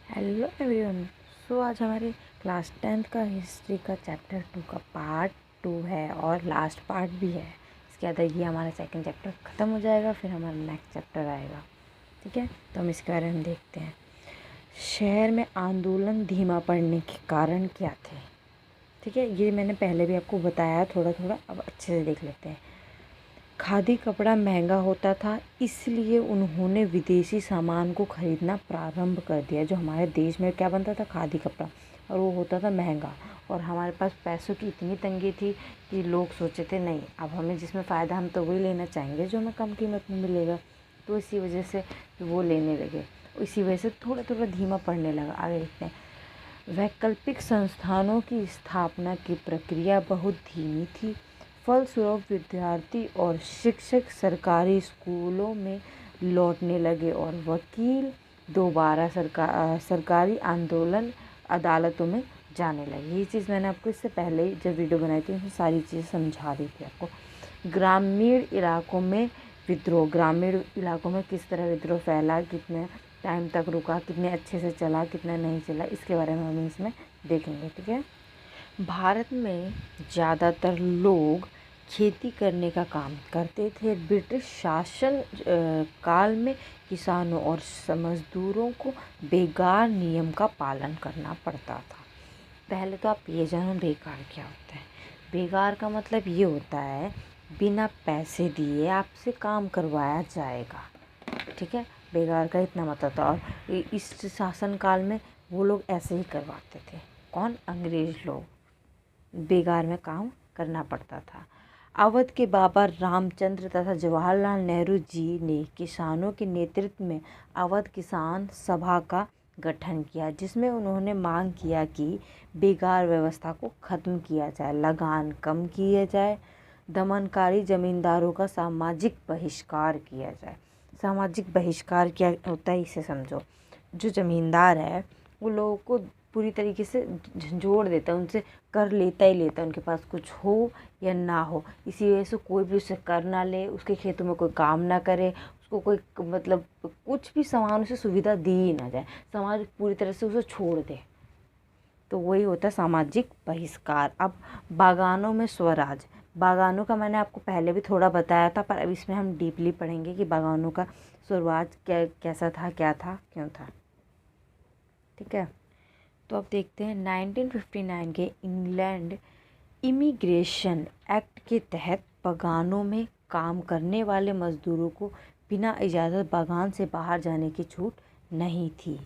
Hello everyone. सो आज हमारे class 10th का हिस्ट्री का चैप्टर 2 का पार्ट 2 है और लास्ट पार्ट भी है। इसके बाद ये हमारा सेकंड चैप्टर ख़त्म हो जाएगा, फिर हमारा नेक्स्ट चैप्टर आएगा। ठीक है, तो हम इसके बारे में देखते हैं। शहर में आंदोलन धीमा पड़ने के कारण क्या थे? ठीक है, ये मैंने पहले भी आपको बताया थोड़ा थोड़ा, अब अच्छे से देख लेते हैं। खादी कपड़ा महंगा होता था, इसलिए उन्होंने विदेशी सामान को खरीदना प्रारंभ कर दिया। जो हमारे देश में क्या बनता था, खादी कपड़ा, और वो होता था महंगा, और हमारे पास पैसों की इतनी तंगी थी कि लोग सोचे थे नहीं, अब हमें जिसमें फ़ायदा हम तो वही लेना चाहेंगे जो हमें कम कीमत में मिलेगा। तो इसी वजह से वो लेने लगे, इसी वजह से थोड़ा थोड़ा धीमा पड़ने लगा। आगे देखते हैं। वैकल्पिक संस्थानों की स्थापना की प्रक्रिया बहुत धीमी थी। फलस्वरूप विद्यार्थी और शिक्षक सरकारी स्कूलों में लौटने लगे और वकील दोबारा सरकारी आंदोलन अदालतों में जाने लगे। ये चीज़ मैंने आपको इससे पहले जब वीडियो बनाई थी उसमें सारी चीज़ें समझा रही थी आपको। ग्रामीण इलाकों में विद्रोह, ग्रामीण इलाकों में किस तरह विद्रोह फैला, कितने टाइम तक रुका, कितने अच्छे से चला, कितना नहीं चला, इसके बारे में हम इसमें देखेंगे। ठीक है। भारत में ज़्यादातर लोग खेती करने का काम करते थे। ब्रिटिश शासन काल में किसानों और मजदूरों को बेगार नियम का पालन करना पड़ता था। पहले तो आप ये जानो बेकार क्या होता है। बेगार का मतलब ये होता है बिना पैसे दिए आपसे काम करवाया जाएगा। ठीक है, बेगार का इतना मतलब था। और इस शासन काल में वो लोग ऐसे ही करवाते थे। कौन? अंग्रेज लोग। बेगार में काम करना पड़ता था। अवध के बाबा रामचंद्र तथा जवाहरलाल नेहरू जी ने किसानों के नेतृत्व में अवध किसान सभा का गठन किया, जिसमें उन्होंने मांग किया कि बेगार व्यवस्था को ख़त्म किया जाए, लगान कम किया जाए, दमनकारी जमींदारों का सामाजिक बहिष्कार किया जाए। सामाजिक बहिष्कार क्या होता है इसे समझो। जो ज़मींदार है वो लोगों को पूरी तरीके से झंझोड़ देता है, उनसे कर लेता ही लेता है, उनके पास कुछ हो या ना हो। इसी वजह से कोई भी उससे कर ना ले, उसके खेतों में कोई काम ना करे, उसको कोई मतलब कुछ भी सामान उसे सुविधा दी ही ना जाए, समाज पूरी तरह से उसे छोड़ दे। तो वही होता है सामाजिक बहिष्कार। अब बागानों में स्वराज। बागानों का मैंने आपको पहले भी थोड़ा बताया था, पर अब इसमें हम डीपली पढ़ेंगे कि बागानों का स्वराज कैसा था, क्या था, क्यों था। ठीक है, तो अब देखते हैं 1959 के इंग्लैंड इमिग्रेशन एक्ट के तहत बागानों में काम करने वाले मजदूरों को बिना इजाज़त बागान से बाहर जाने की छूट नहीं थी।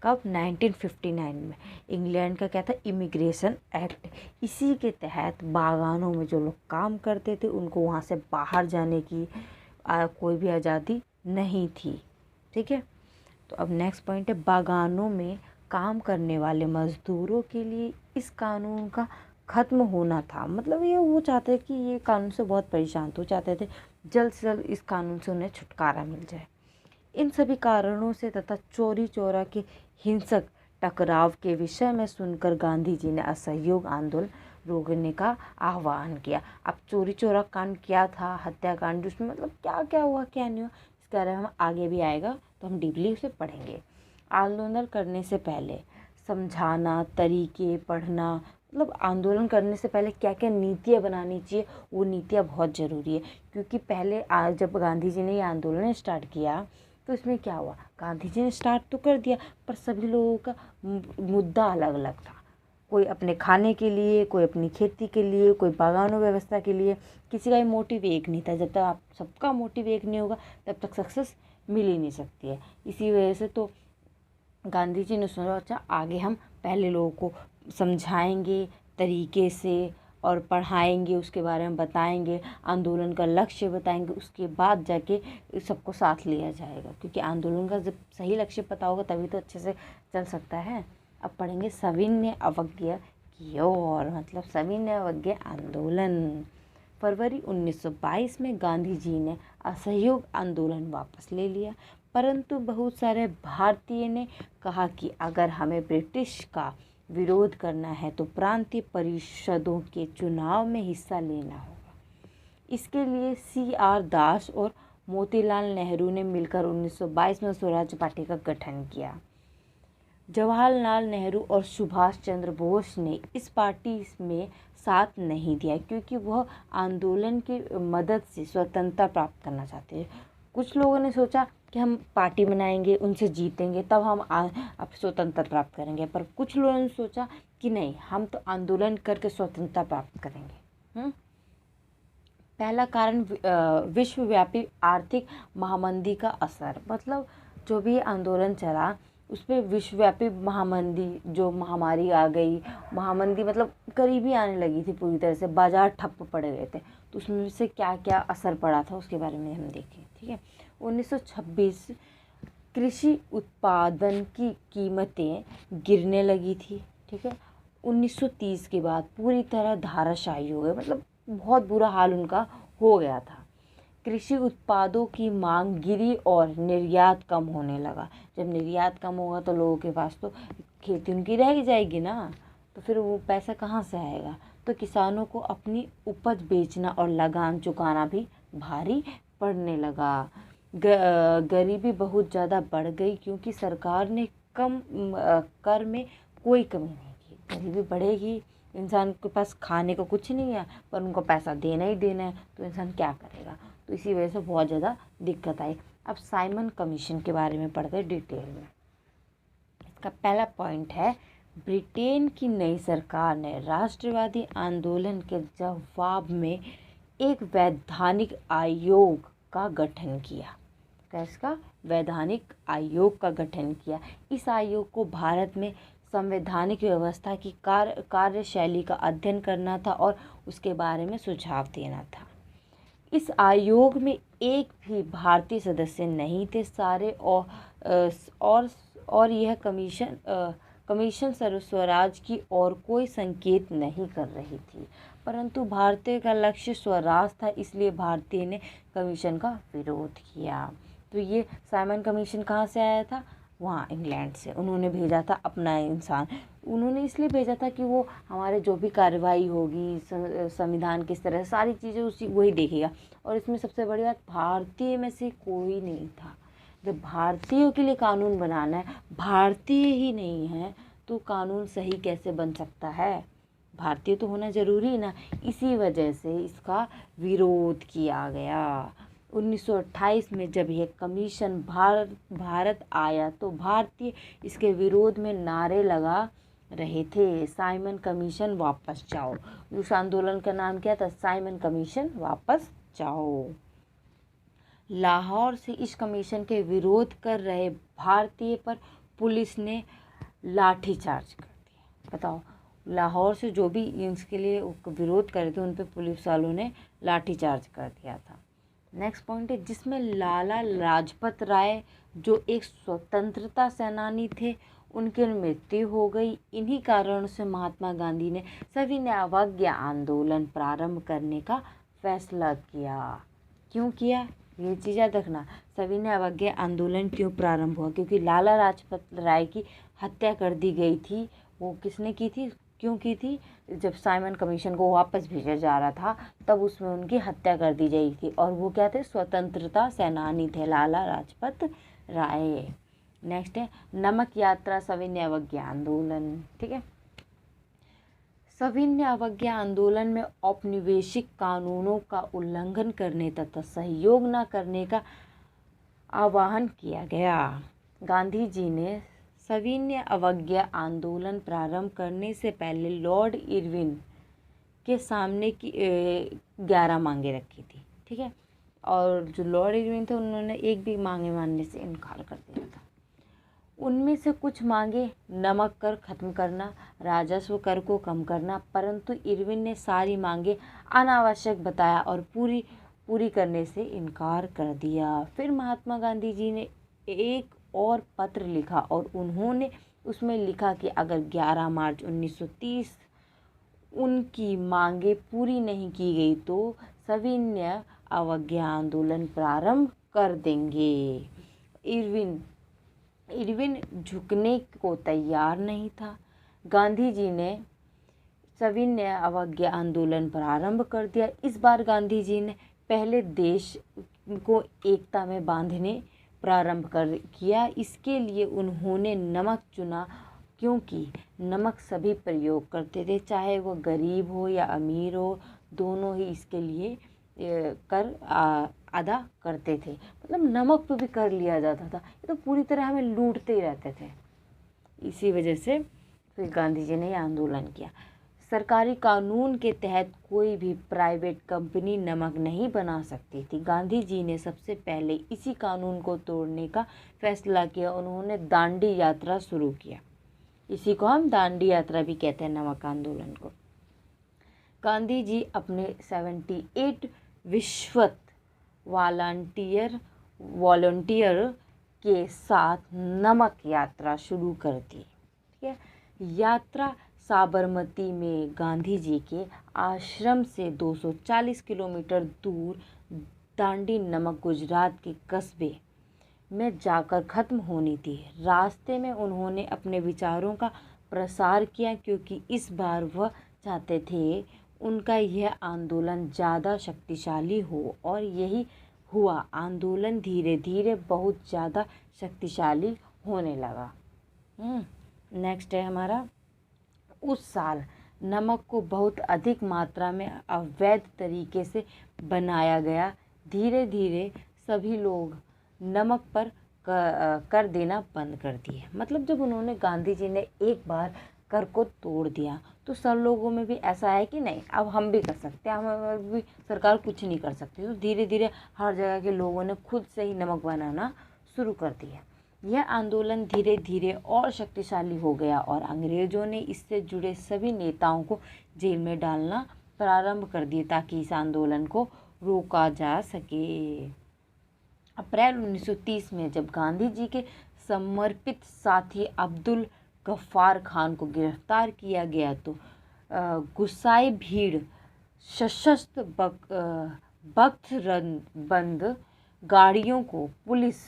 कब? 1959 में। इंग्लैंड का क्या था? Immigration act. इसी के तहत बागानों में जो लोग काम करते थे उनको वहाँ से बाहर जाने की कोई भी आज़ादी नहीं थी। ठीक है, तो अब नेक्स्ट पॉइंट है बागानों में काम करने वाले मजदूरों के लिए इस कानून का ख़त्म होना था। मतलब ये वो चाहते कि ये कानून से बहुत परेशान थे, चाहते थे जल्द से जल्द इस कानून से उन्हें छुटकारा मिल जाए। इन सभी कारणों से तथा चोरी चोरा के हिंसक टकराव के विषय में सुनकर गांधी जी ने असहयोग आंदोलन रोकने का आह्वान किया। अब चोरी चोरा कांड क्या था, हत्याकांड, उसमें मतलब क्या क्या हुआ क्या नहीं हुआ, इसके बारे में हम आगे भी आएगा तो हम डीपली उसे पढ़ेंगे। आंदोलन करने से पहले समझाना, तरीके पढ़ना, मतलब आंदोलन करने से पहले क्या क्या नीतियाँ बनानी चाहिए, वो नीतियाँ बहुत ज़रूरी है। क्योंकि पहले जब गांधी जी ने ये आंदोलन स्टार्ट किया तो इसमें क्या हुआ, गांधी जी ने स्टार्ट तो कर दिया पर सभी लोगों का मुद्दा अलग अलग था। कोई अपने खाने के लिए, कोई अपनी खेती के लिए, कोई बागानों व्यवस्था के लिए, किसी का भी मोटिव एक नहीं था। जब तक आप सबका मोटिव एक नहीं होगा तब तक सक्सेस मिल ही नहीं सकती है। इसी वजह से तो गांधी जी ने सोचा अच्छा आगे हम पहले लोगों को समझाएंगे तरीके से और पढ़ाएंगे, उसके बारे में बताएंगे, आंदोलन का लक्ष्य बताएंगे, उसके बाद जाके सबको साथ लिया जाएगा। क्योंकि आंदोलन का जब सही लक्ष्य पता होगा तभी तो अच्छे से चल सकता है। अब पढ़ेंगे सविनय अवज्ञा की ओर, मतलब सविनय अवज्ञा आंदोलन। फरवरी 1922 में गांधी जी ने असहयोग आंदोलन वापस ले लिया, परंतु बहुत सारे भारतीय ने कहा कि अगर हमें ब्रिटिश का विरोध करना है तो प्रांतीय परिषदों के चुनाव में हिस्सा लेना होगा। इसके लिए CR दास और मोतीलाल नेहरू ने मिलकर 1922 में स्वराज पार्टी का गठन किया। जवाहरलाल नेहरू और सुभाष चंद्र बोस ने इस पार्टी में साथ नहीं दिया क्योंकि वह आंदोलन की मदद से स्वतंत्रता प्राप्त करना चाहते थे। कुछ लोगों ने सोचा कि हम पार्टी बनाएंगे, उनसे जीतेंगे, तब हम अब स्वतंत्रता प्राप्त करेंगे, पर कुछ लोगों ने सोचा कि नहीं, हम तो आंदोलन करके स्वतंत्रता प्राप्त करेंगे। पहला कारण विश्वव्यापी आर्थिक महामंदी का असर, मतलब जो भी आंदोलन चला उस पर विश्वव्यापी महामंदी, जो महामारी आ गई, महामंदी मतलब करीबी आने लगी थी पूरी तरह से, बाजार ठप्प पड़ गए थे, तो उसमें से क्या क्या असर पड़ा था उसके बारे में हम देखें। ठीक है, 1926 कृषि उत्पादन की कीमतें गिरने लगी थी। ठीक है, 1930 के बाद पूरी तरह धाराशायी हो गए, मतलब बहुत बुरा हाल उनका हो गया था। कृषि उत्पादों की मांग गिरी और निर्यात कम होने लगा। जब निर्यात कम होगा तो लोगों के पास तो खेती उनकी रह जाएगी ना, तो फिर वो पैसा कहाँ से आएगा। तो किसानों को अपनी उपज बेचना और लगान चुकाना भी भारी पड़ने लगा। गरीबी बहुत ज़्यादा बढ़ गई क्योंकि सरकार ने कम कर में कोई कमी नहीं की। गरीबी बढ़ेगी, इंसान के पास खाने को कुछ नहीं है पर उनको पैसा देना ही देना है, तो इंसान क्या करेगा। तो इसी वजह से बहुत ज़्यादा दिक्कत आई। अब साइमन कमीशन के बारे में पढ़ते हैं डिटेल में। इसका पहला पॉइंट है, ब्रिटेन की नई सरकार ने राष्ट्रवादी आंदोलन के जवाब में एक वैधानिक आयोग का गठन किया। कैसका? वैधानिक आयोग का गठन किया। इस आयोग को भारत में संवैधानिक व्यवस्था की कार्यशैली का अध्ययन करना था और उसके बारे में सुझाव देना था। इस आयोग में एक भी भारतीय सदस्य नहीं थे सारे और यह कमीशन स्वराज की ओर कोई संकेत नहीं कर रही थी, परंतु भारतीय का लक्ष्य स्वराज था, इसलिए भारतीय ने कमीशन का विरोध किया। तो ये साइमन कमीशन कहाँ से आया था? वहाँ इंग्लैंड से। उन्होंने भेजा था अपना इंसान, उन्होंने इसलिए भेजा था कि वो हमारे जो भी कार्रवाई होगी, संविधान किस तरह, सारी चीज़ें वही देखेगा। और इसमें सबसे बड़ी बात, भारतीय में से कोई नहीं था। जब भारतीयों के लिए कानून बनाना है, भारतीय ही नहीं है तो कानून सही कैसे बन सकता है? भारतीय तो होना ज़रूरी ना। इसी वजह से इसका विरोध किया गया। 1928 में जब यह कमीशन भारत आया तो भारतीय इसके विरोध में नारे लगा रहे थे, साइमन कमीशन वापस जाओ। उस आंदोलन का नाम क्या था? साइमन कमीशन वापस जाओ। लाहौर से इस कमीशन के विरोध कर रहे भारतीय पर पुलिस ने लाठीचार्ज कर दिया। बताओ, लाहौर से जो भी इसके लिए विरोध कर रहे थे उन पर पुलिस वालों ने लाठीचार्ज कर दिया था। नेक्स्ट पॉइंट है, जिसमें लाला लाजपत राय जो एक स्वतंत्रता सेनानी थे, उनकी मृत्यु हो गई। इन्हीं कारणों से महात्मा गांधी ने सविनय अवज्ञा आंदोलन प्रारंभ करने का फैसला किया। क्यों किया? ये चीज़ याद रखना। सविनय अवज्ञा आंदोलन क्यों प्रारंभ हुआ? क्योंकि लाला लाजपत राय की हत्या कर दी गई थी। वो किसने की थी, क्यों की थी? जब साइमन कमीशन को वापस भेजा जा रहा था तब उसमें उनकी हत्या कर दी गई थी, और वो क्या थे? स्वतंत्रता सेनानी थे, लाला लाजपत राय। नेक्स्ट है नमक यात्रा सविनय अवज्ञा आंदोलन। ठीक है, सविनय अवज्ञा आंदोलन में औपनिवेशिक कानूनों का उल्लंघन करने तथा सहयोग न करने का आह्वान किया गया। गांधी जी ने सविनय अवज्ञा आंदोलन प्रारंभ करने से पहले लॉर्ड इरविन के सामने की 11 मांगे रखी थी। ठीक है, और जो लॉर्ड इरविन थे उन्होंने एक भी मांगे मानने से इनकार कर दिया था। उनमें से कुछ मांगे नमक कर खत्म करना, राजस्व कर को कम करना, परंतु इरविन ने सारी मांगे अनावश्यक बताया और पूरी करने से इनकार कर दिया। फिर महात्मा गांधी जी ने एक और पत्र लिखा और उन्होंने उसमें लिखा कि अगर 11 मार्च 1930 उनकी मांगे पूरी नहीं की गई तो सविनय अवज्ञा आंदोलन प्रारंभ कर देंगे। इरविन झुकने को तैयार नहीं था। गांधी जी ने सविनय अवज्ञा आंदोलन प्रारंभ कर दिया। इस बार गांधी जी ने पहले देश को एकता में बांधने प्रारंभ किया। इसके लिए उन्होंने नमक चुना क्योंकि नमक सभी प्रयोग करते थे, चाहे वो गरीब हो या अमीर हो, दोनों ही इसके लिए कर अदा करते थे। मतलब नमक पे भी कर लिया जाता था। ये तो पूरी तरह हमें लूटते ही रहते थे। इसी वजह से फिर गांधी जी ने ये आंदोलन किया। सरकारी कानून के तहत कोई भी प्राइवेट कंपनी नमक नहीं बना सकती थी। गांधी जी ने सबसे पहले इसी कानून को तोड़ने का फैसला किया। उन्होंने दांडी यात्रा शुरू किया। इसी को हम दांडी यात्रा भी कहते हैं, नमक आंदोलन को। गांधी जी अपने 78 विश्वत वॉलंटियर के साथ नमक यात्रा शुरू कर दी। ठीक है, यात्रा साबरमती में गांधी जी के आश्रम से 240 किलोमीटर दूर दांडी नमक गुजरात के कस्बे में जाकर ख़त्म होनी थी। रास्ते में उन्होंने अपने विचारों का प्रसार किया, क्योंकि इस बार वह चाहते थे उनका यह आंदोलन ज़्यादा शक्तिशाली हो, और यही हुआ। आंदोलन धीरे धीरे बहुत ज़्यादा शक्तिशाली होने लगा। नेक्स्ट है हमारा, उस साल नमक को बहुत अधिक मात्रा में अवैध तरीके से बनाया गया। धीरे धीरे सभी लोग नमक पर कर देना बंद कर दिए। मतलब जब उन्होंने, गांधी जी ने एक बार कर को तोड़ दिया, तो सब लोगों में भी ऐसा है कि नहीं अब हम भी कर सकते हैं, हम भी, सरकार कुछ नहीं कर सकती। तो धीरे धीरे हर जगह के लोगों ने खुद से ही नमक बनाना शुरू कर दिया। यह आंदोलन धीरे धीरे और शक्तिशाली हो गया, और अंग्रेज़ों ने इससे जुड़े सभी नेताओं को जेल में डालना प्रारंभ कर दिए, ताकि इस आंदोलन को रोका जा सके। अप्रैल 1930 में जब गांधी जी के समर्पित साथी अब्दुल गफ्फार खान को गिरफ्तार किया गया, तो गुस्साए भीड़ सशस्त्र बंद गाड़ियों को पुलिस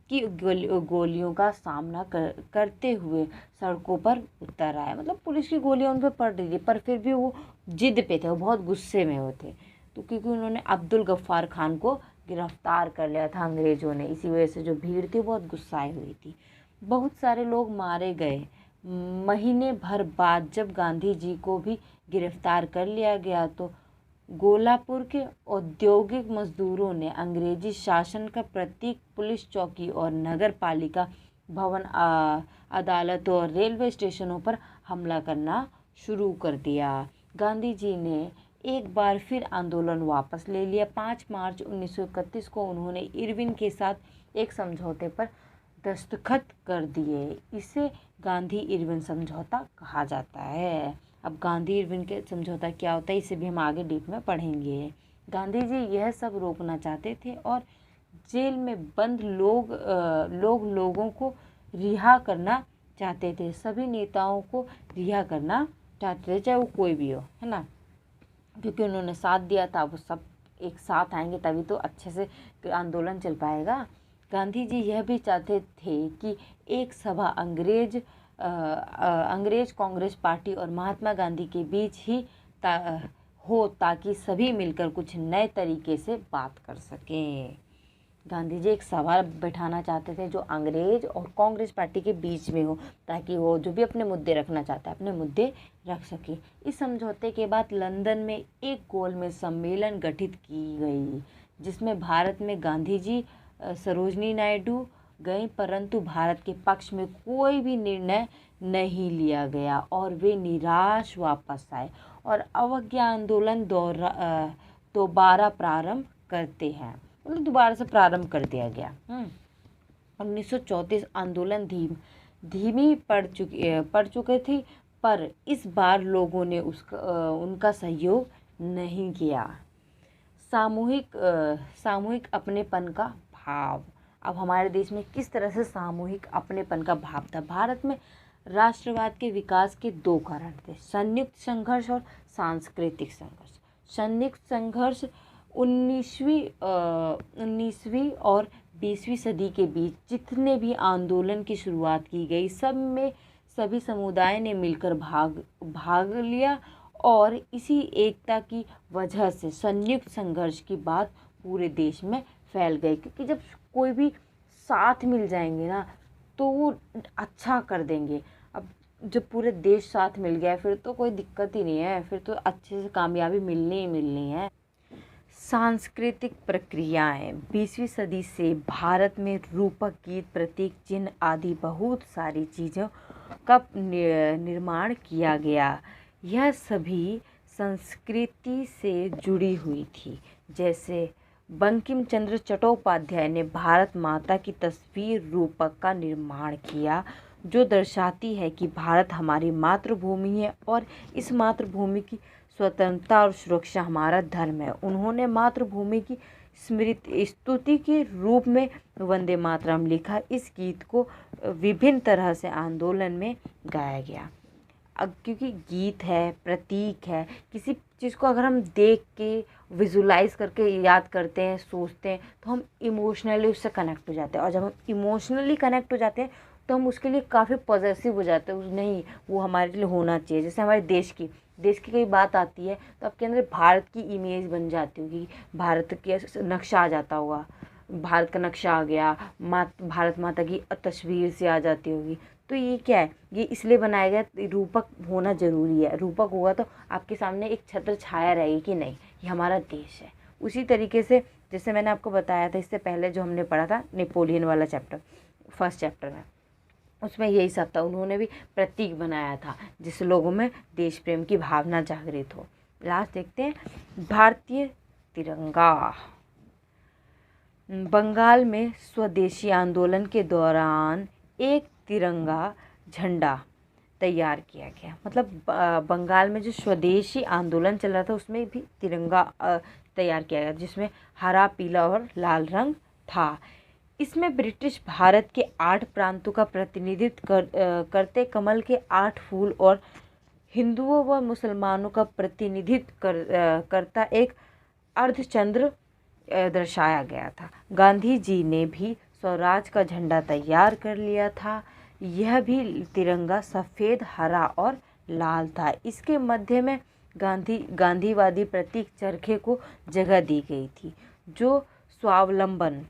की गोलियों का सामना करते हुए सड़कों पर उतर आए। मतलब पुलिस की गोलियां उन पर पड़ रही थी, पर फिर भी वो जिद पे थे, वो बहुत गुस्से में होते। तो क्योंकि उन्होंने अब्दुल गफ्फार खान को गिरफ्तार कर लिया था अंग्रेज़ों ने, इसी वजह से जो भीड़ थी बहुत गुस्साई हुई थी। बहुत सारे लोग मारे गए। महीने भर बाद जब गांधी जी को भी गिरफ्तार कर लिया गया, तो गोलापुर के औद्योगिक मजदूरों ने अंग्रेजी शासन का प्रतीक पुलिस चौकी और नगर पालिका भवन, अदालतों और रेलवे स्टेशनों पर हमला करना शुरू कर दिया। गांधी जी ने एक बार फिर आंदोलन वापस ले लिया। 5 मार्च 1931 को उन्होंने इरविन के साथ एक समझौते पर दस्तखत कर दिए। इसे गांधी इरविन समझौता कहा जाता है। अब गांधी इरविन के समझौता क्या होता है, इसे भी हम आगे डीप में पढ़ेंगे। गांधी जी यह सब रोकना चाहते थे, और जेल में बंद लोगों को रिहा करना चाहते थे। सभी नेताओं को रिहा करना चाहते थे, चाहे वो कोई भी हो, है ना, क्योंकि उन्होंने साथ दिया था। वो सब एक साथ आएंगे तभी तो अच्छे से आंदोलन चल पाएगा। गांधी जी यह भी चाहते थे कि एक सभा अंग्रेज कांग्रेस पार्टी और महात्मा गांधी के बीच ही हो, ताकि सभी मिलकर कुछ नए तरीके से बात कर सकें। गांधी जी एक सभा बैठाना चाहते थे जो अंग्रेज और कांग्रेस पार्टी के बीच में हो, ताकि वो जो भी अपने मुद्दे रखना चाहता है अपने मुद्दे रख सके। इस समझौते के बाद लंदन में एक गोलमेज सम्मेलन गठित की गई, जिसमें भारत में गांधी जी, सरोजनी नायडू गए, परंतु भारत के पक्ष में कोई भी निर्णय नहीं लिया गया, और वे निराश वापस आए और अवज्ञा आंदोलन दोबारा प्रारंभ करते हैं। मतलब दोबारा से प्रारंभ कर दिया गया। 1934 आंदोलन धीमी पड़ चुके थे, पर इस बार लोगों ने उनका सहयोग नहीं किया। सामूहिक अपनेपन का भाव। अब हमारे देश में किस तरह से सामूहिक अपनेपन का भाव था। भारत में राष्ट्रवाद के विकास के 2 कारण थे, संयुक्त संघर्ष और सांस्कृतिक संघर्ष। संयुक्त संघर्ष 19वीं और 20वीं सदी के बीच जितने भी आंदोलन की शुरुआत की गई, सब में सभी समुदाय ने मिलकर भाग लिया, और इसी एकता की वजह से संयुक्त संघर्ष की बात पूरे देश में फैल गई। क्योंकि जब कोई भी साथ मिल जाएंगे ना, तो वो अच्छा कर देंगे। अब जब पूरे देश साथ मिल गया फिर तो कोई दिक्कत ही नहीं है, फिर तो अच्छे से कामयाबी मिलनी ही मिलनी है। सांस्कृतिक प्रक्रियाएं 20वीं सदी से भारत में रूपक, गीत, प्रतीक चिन्ह आदि बहुत सारी चीज़ों का निर्माण किया गया। यह सभी संस्कृति से जुड़ी हुई थी। जैसे बंकिम चंद्र चट्टोपाध्याय ने भारत माता की तस्वीर रूपक का निर्माण किया, जो दर्शाती है कि भारत हमारी मातृभूमि है और इस मातृभूमि की स्वतंत्रता और सुरक्षा हमारा धर्म है। उन्होंने मातृभूमि की स्मृति स्तुति के रूप में वंदे मातरम लिखा। इस गीत को विभिन्न तरह से आंदोलन में गाया गया। अब क्योंकि गीत है, प्रतीक है, किसी चीज़ को अगर हम देख के विजुलाइज करके याद करते हैं, सोचते हैं, तो हम इमोशनली उससे कनेक्ट हो जाते हैं। और जब हम इमोशनली कनेक्ट हो जाते हैं तो हम उसके लिए काफ़ी पॉजिटिव हो जाते हैं। नहीं, वो हमारे लिए होना चाहिए। जैसे हमारे देश की कोई बात आती है तो आपके अंदर भारत की इमेज बन जाती होगी, भारत के नक्शा आ जाता होगा, भारत का नक्शा आ गया, भारत माता की तस्वीर से आ जाती होगी। तो ये क्या है, ये इसलिए बनाया गया, रूपक होना ज़रूरी है। रूपक होगा तो आपके सामने एक छत्र छाया रहेगी कि नहीं, ये हमारा देश है। उसी तरीके से जैसे मैंने आपको बताया था इससे पहले जो हमने पढ़ा था नेपोलियन वाला चैप्टर, फर्स्ट चैप्टर में, उसमें यही सब था। उन्होंने भी प्रतीक बनाया था जिससे लोगों में देश प्रेम की भावना जागृत हो। लास्ट देखते हैं, भारतीय तिरंगा। बंगाल में स्वदेशी आंदोलन के दौरान एक तिरंगा झंडा तैयार किया गया। मतलब बंगाल में जो स्वदेशी आंदोलन चल रहा था उसमें भी तिरंगा तैयार किया गया, जिसमें हरा, पीला और लाल रंग था। इसमें ब्रिटिश भारत के 8 प्रांतों का प्रतिनिधित्व करते कमल के 8 फूल और हिंदुओं व मुसलमानों का प्रतिनिधित्व करता एक अर्धचंद्र दर्शाया गया था। गांधी जी ने भी स्वराज का झंडा तैयार कर लिया था। यह भी तिरंगा सफ़ेद, हरा और लाल था। इसके मध्य में गांधीवादी प्रतीक चरखे को जगह दी गई थी, जो स्वावलंबन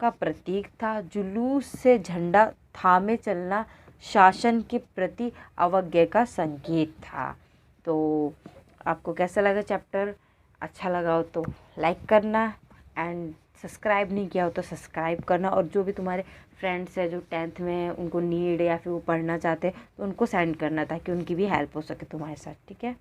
का प्रतीक था। जुलूस से झंडा थामे चलना शासन के प्रति अवज्ञा का संकेत था। तो आपको कैसा लगा चैप्टर? अच्छा लगा हो तो लाइक करना, एंड सब्सक्राइब नहीं किया हो तो सब्सक्राइब करना। और जो भी तुम्हारे फ्रेंड्स हैं जो 10th में हैं, उनको नीड या फिर वो पढ़ना चाहते हैं, तो उनको सेंड करना ताकि उनकी भी हेल्प हो सके तुम्हारे साथ। ठीक है।